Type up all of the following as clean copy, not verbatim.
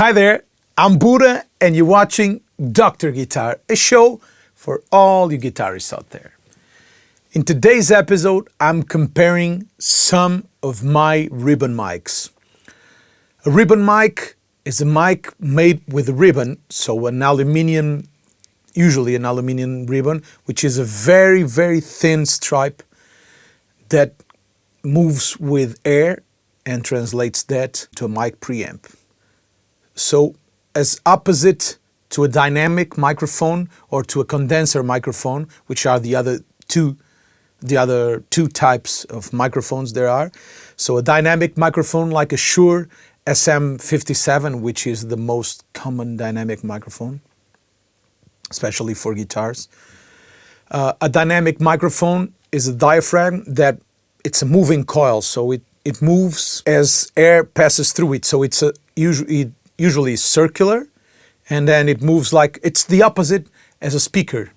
Hi there, I'm Budda and you're watching Dr. Guitar, a show for all you guitarists out there. In today's episode, I'm comparing some of my ribbon mics. A ribbon mic is a mic made with a ribbon, so usually an aluminum ribbon, which is a very, very thin stripe that moves with air and translates that to a mic preamp. So as opposite to a dynamic microphone or to a condenser microphone, which are the other two types of microphones there are. So a dynamic microphone like a Shure SM57, which is the most common dynamic microphone, especially for guitars. A dynamic microphone is a diaphragm that it's a moving coil, so it moves as air passes through it. So it's usually circular, and then it moves like it's the opposite as a speaker.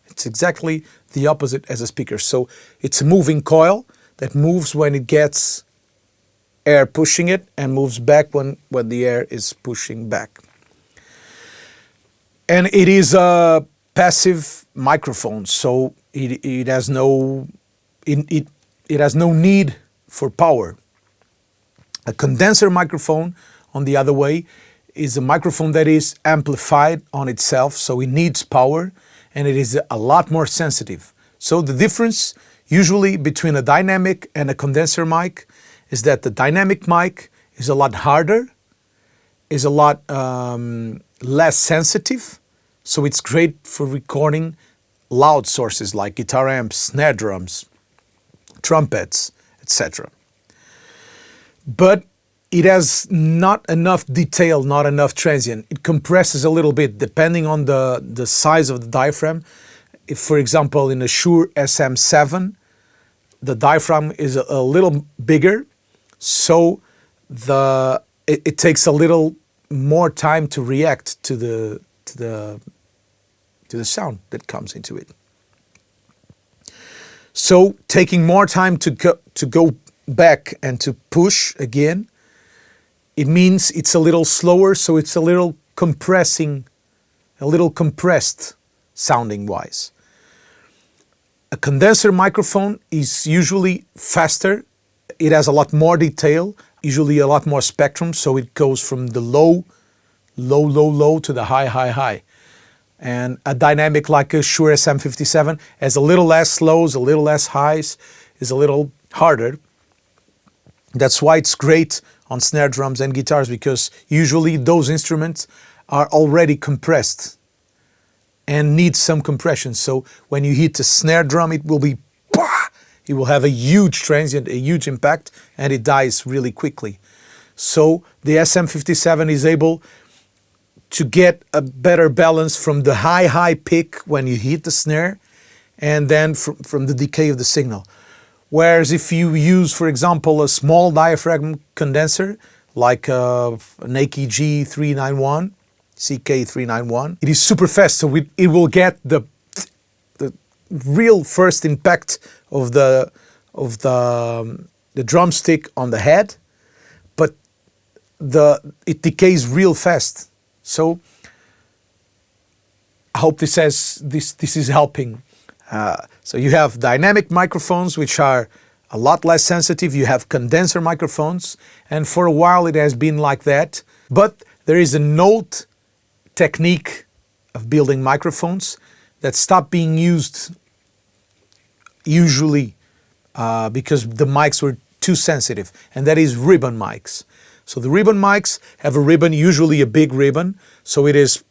It's exactly the opposite as a speaker. So it's a moving coil that moves when it gets air pushing it and moves back when the air is pushing back. And it is a passive microphone, so it has no need for power. A condenser microphone, on the other way, is a microphone that is amplified on itself, so it needs power, and it is a lot more sensitive. So the difference usually between a dynamic and a condenser mic is that the dynamic mic is a lot harder, is a lot less sensitive, so it's great for recording loud sources like guitar amps, snare drums, trumpets, etc. But it has not enough detail, not enough transient. It compresses a little bit depending on the size of the diaphragm. If, for example, in a Shure SM7, the diaphragm is a little bigger, so it takes a little more time to react to the sound that comes into it. So taking more time to go back and to push again, it means it's a little slower, so it's a little compressed sounding wise. A condenser microphone is usually faster. It has a lot more detail, usually a lot more spectrum, so it goes from the low to the high. And a dynamic like a Shure SM57 has a little less lows, a little less highs, is a little harder. That's why it's great on snare drums and guitars, because usually those instruments are already compressed and need some compression. So when you hit a snare drum, it will be bah! It will have a huge transient, a huge impact, and it dies really quickly. So the SM57 is able to get a better balance from the high peak when you hit the snare, and then from the decay of the signal. Whereas if you use, for example, a small diaphragm condenser, like an AKG 391, CK391, it is super fast, so it will get the real first impact of the drumstick on the head, but it decays real fast. So I hope this is helping. So you have dynamic microphones, which are a lot less sensitive. You have condenser microphones, and for a while it has been like that. But there is an old technique of building microphones that stopped being used usually because the mics were too sensitive, and that is ribbon mics. So the ribbon mics have a ribbon, usually a big ribbon, so it is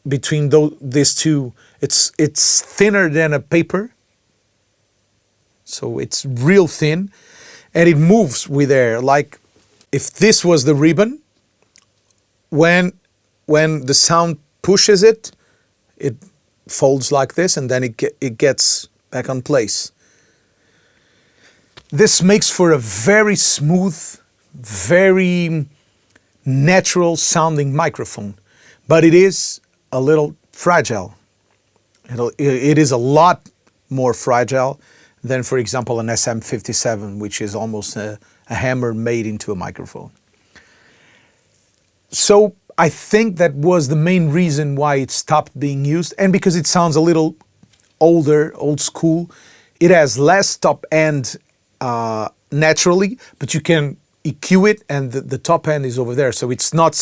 between these two, it's thinner than a paper, so it's real thin, and it moves with air. Like if this was the ribbon, when the sound pushes it, it folds like this, and then it gets back on place. This makes for a very smooth, very natural sounding microphone, but it is a little fragile. It is a lot more fragile than, for example, an SM57, which is almost a hammer made into a microphone. So I think that was the main reason why it stopped being used, and because it sounds a little older, old school. It has less top end naturally, but you can EQ it, and the top end is over there. So it's not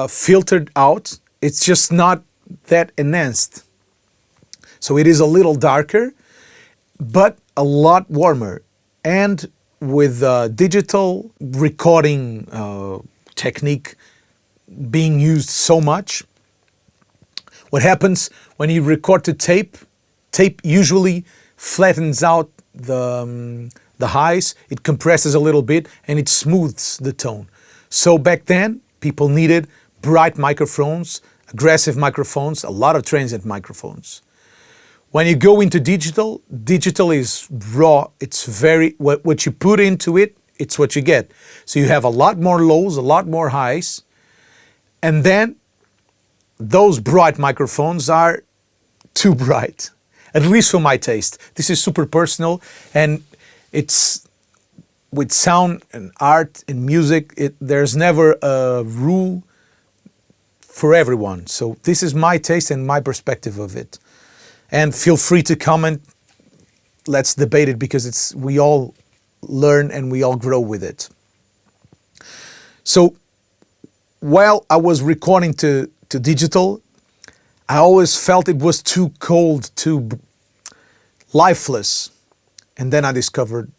filtered out. It's just not that enhanced. So it is a little darker, but a lot warmer. And with digital recording technique being used so much, what happens when you record to tape usually flattens out the highs, it compresses a little bit, and it smooths the tone. So back then, people needed bright microphones, aggressive microphones, a lot of transient microphones. When you go into digital, digital is raw. It's very, what you put into it, it's what you get. So you have a lot more lows, a lot more highs, and then those bright microphones are too bright, at least for my taste. This is super personal, and it's with sound and art and music, there's never a rule for everyone. So this is my taste and my perspective of it. And feel free to comment. Let's debate it, because we all learn and we all grow with it. So while I was recording to digital, I always felt it was too cold, too lifeless. And then I discovered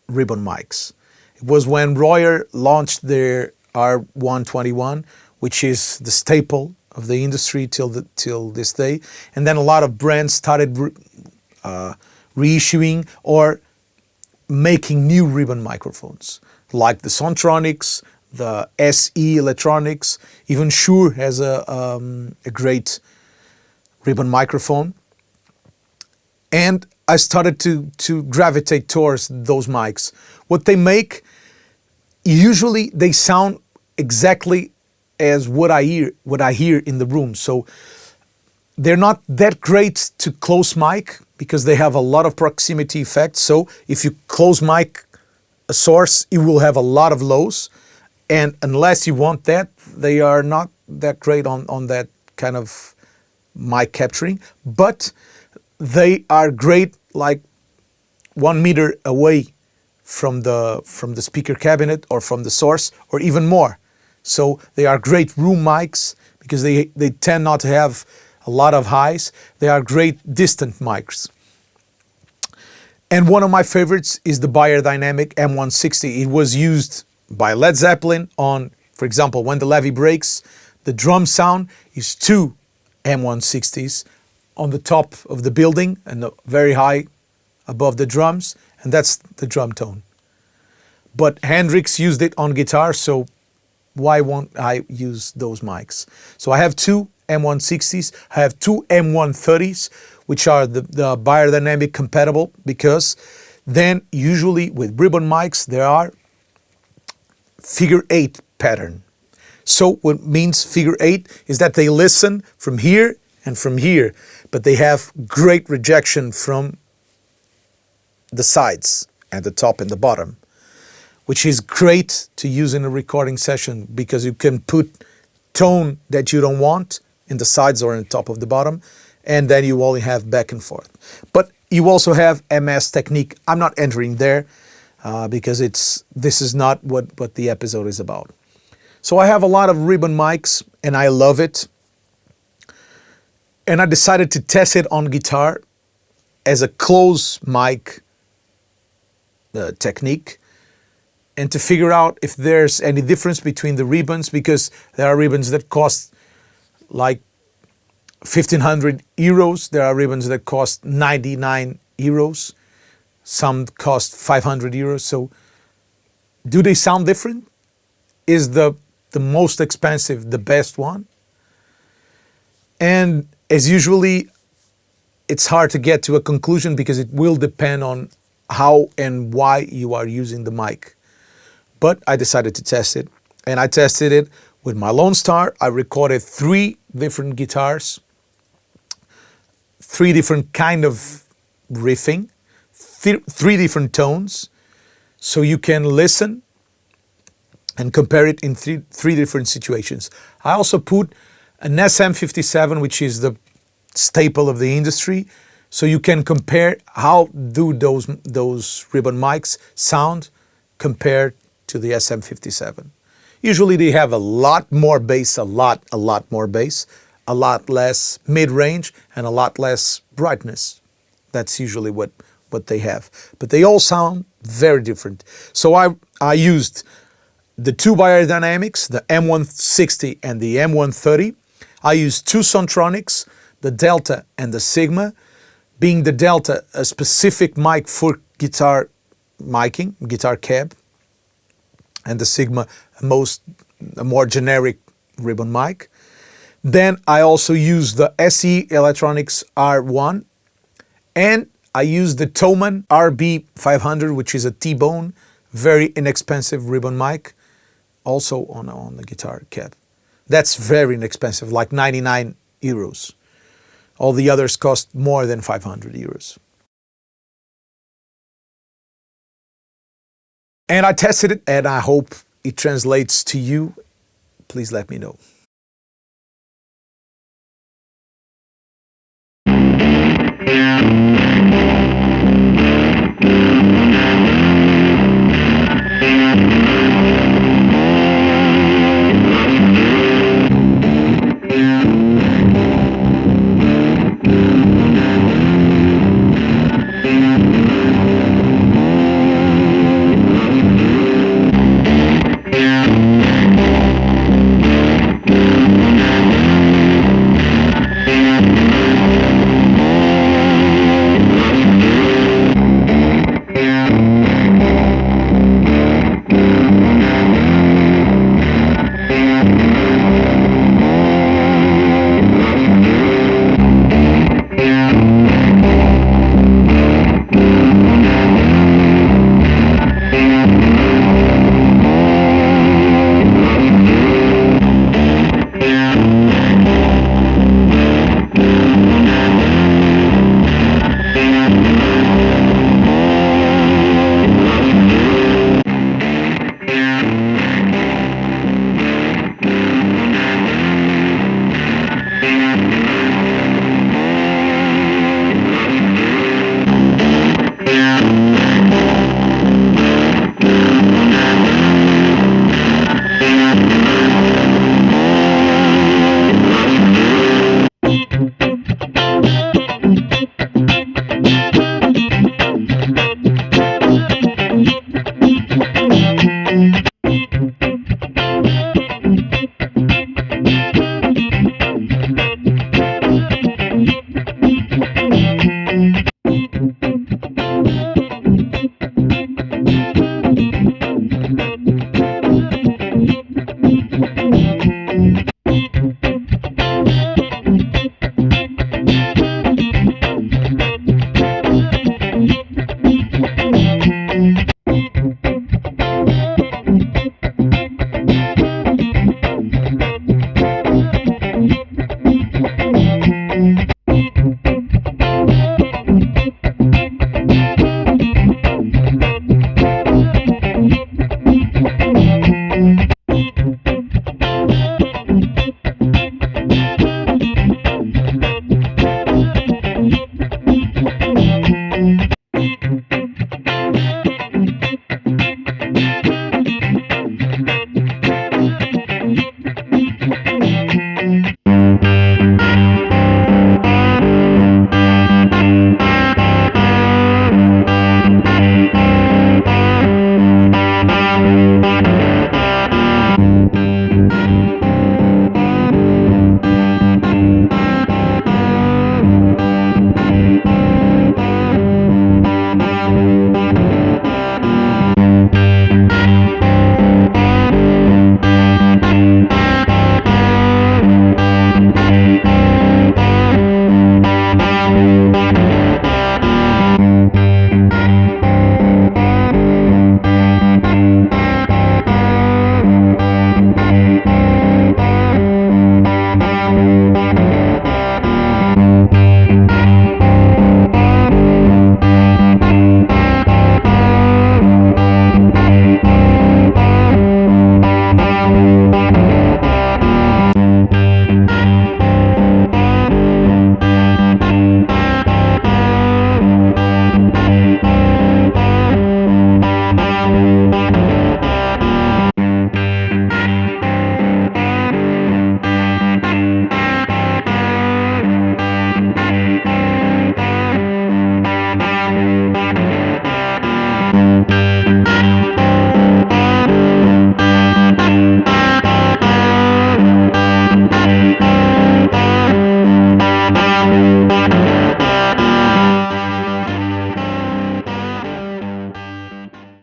ribbon mics. It was when Royer launched their R121, which is the staple of the industry till this day. And then a lot of brands started reissuing or making new ribbon microphones, like the Sontronics, the SE Electronics. Even Shure has a great ribbon microphone. And I started to gravitate towards those mics. What they make, usually they sound exactly as what I hear in the room. So they're not that great to close mic, because they have a lot of proximity effects. So if you close mic a source, you will have a lot of lows. And unless you want that, they are not that great on that kind of mic capturing. But they are great like 1 meter away from the speaker cabinet or from the source, or even more. So they are great room mics, because they tend not to have a lot of highs. They are great distant mics. And one of my favorites is the Beyerdynamic M160. It was used by Led Zeppelin on, for example, When the Levee Breaks. The drum sound is 2 M160s on the top of the building and very high above the drums, and that's the drum tone. But Hendrix used it on guitar, so why won't I use those mics? So I have 2 M160s, I have 2 M130s, which are the Beyerdynamic compatible, because then usually with ribbon mics there are figure 8 pattern. So what means figure 8 is that they listen from here and from here, but they have great rejection from the sides and the top and the bottom, which is great to use in a recording session, because you can put tone that you don't want in the sides or in the top of the bottom, and then you only have back and forth. But you also have MS technique. I'm not entering there because this is not what the episode is about. So I have a lot of ribbon mics and I love it. And I decided to test it on guitar as a close mic technique, and to figure out if there's any difference between the ribbons, because there are ribbons that cost like 1,500 euros. There are ribbons that cost 99 euros. Some cost 500 euros. So do they sound different? Is the most expensive the best one? And as usually, it's hard to get to a conclusion, because it will depend on how and why you are using the mic. But I decided to test it, and I tested it with my Lone Star. I recorded 3 different guitars, 3 different kind of riffing, 3 different tones, so you can listen and compare it in three different situations. I also put an SM57, which is the staple of the industry, so you can compare how do those ribbon mics sound compared to the SM57. Usually they have a lot more bass, a lot more bass, a lot less mid-range, and a lot less brightness. That's usually what they have. But they all sound very different. So I used the two Beyerdynamics, the M160 and the M130. I used two Sontronics, the Delta and the Sigma, being the Delta a specific mic for guitar miking, guitar cab, and the Sigma a more generic ribbon mic. Then I also used the SE Electronics R1, and I used the Thomann RB500, which is a T-bone, very inexpensive ribbon mic, also on the guitar cab. That's very inexpensive, like 99 euros. All the others cost more than 500 euros. And I tested it, and I hope it translates to you. Please let me know.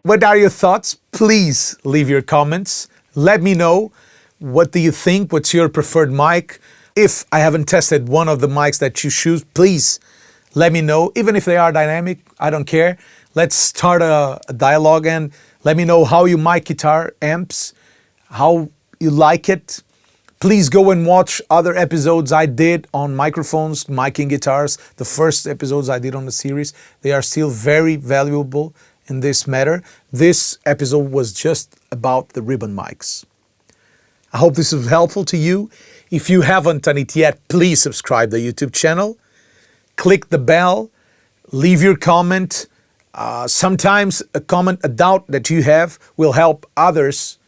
What are your thoughts? Please leave your comments. Let me know. What do you think? What's your preferred mic? If I haven't tested one of the mics that you choose, please let me know. Even if they are dynamic, I don't care. Let's start a dialogue and let me know how you mic guitar amps, how you like it. Please go and watch other episodes I did on microphones, miking guitars. The first episodes I did on the series, they are still very valuable in this matter. This episode was just about the ribbon mics. I hope this was helpful to you. If you haven't done it yet, please subscribe to the YouTube channel. Click the bell, leave your comment. Sometimes a comment, a doubt that you have will help others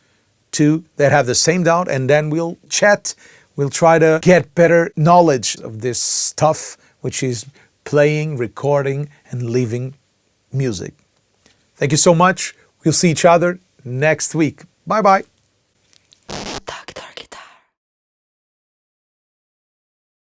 too that have the same doubt, and then we'll chat. We'll try to get better knowledge of this stuff, which is playing, recording, and leaving music. Thank you so much. We'll see each other next week. Bye-bye.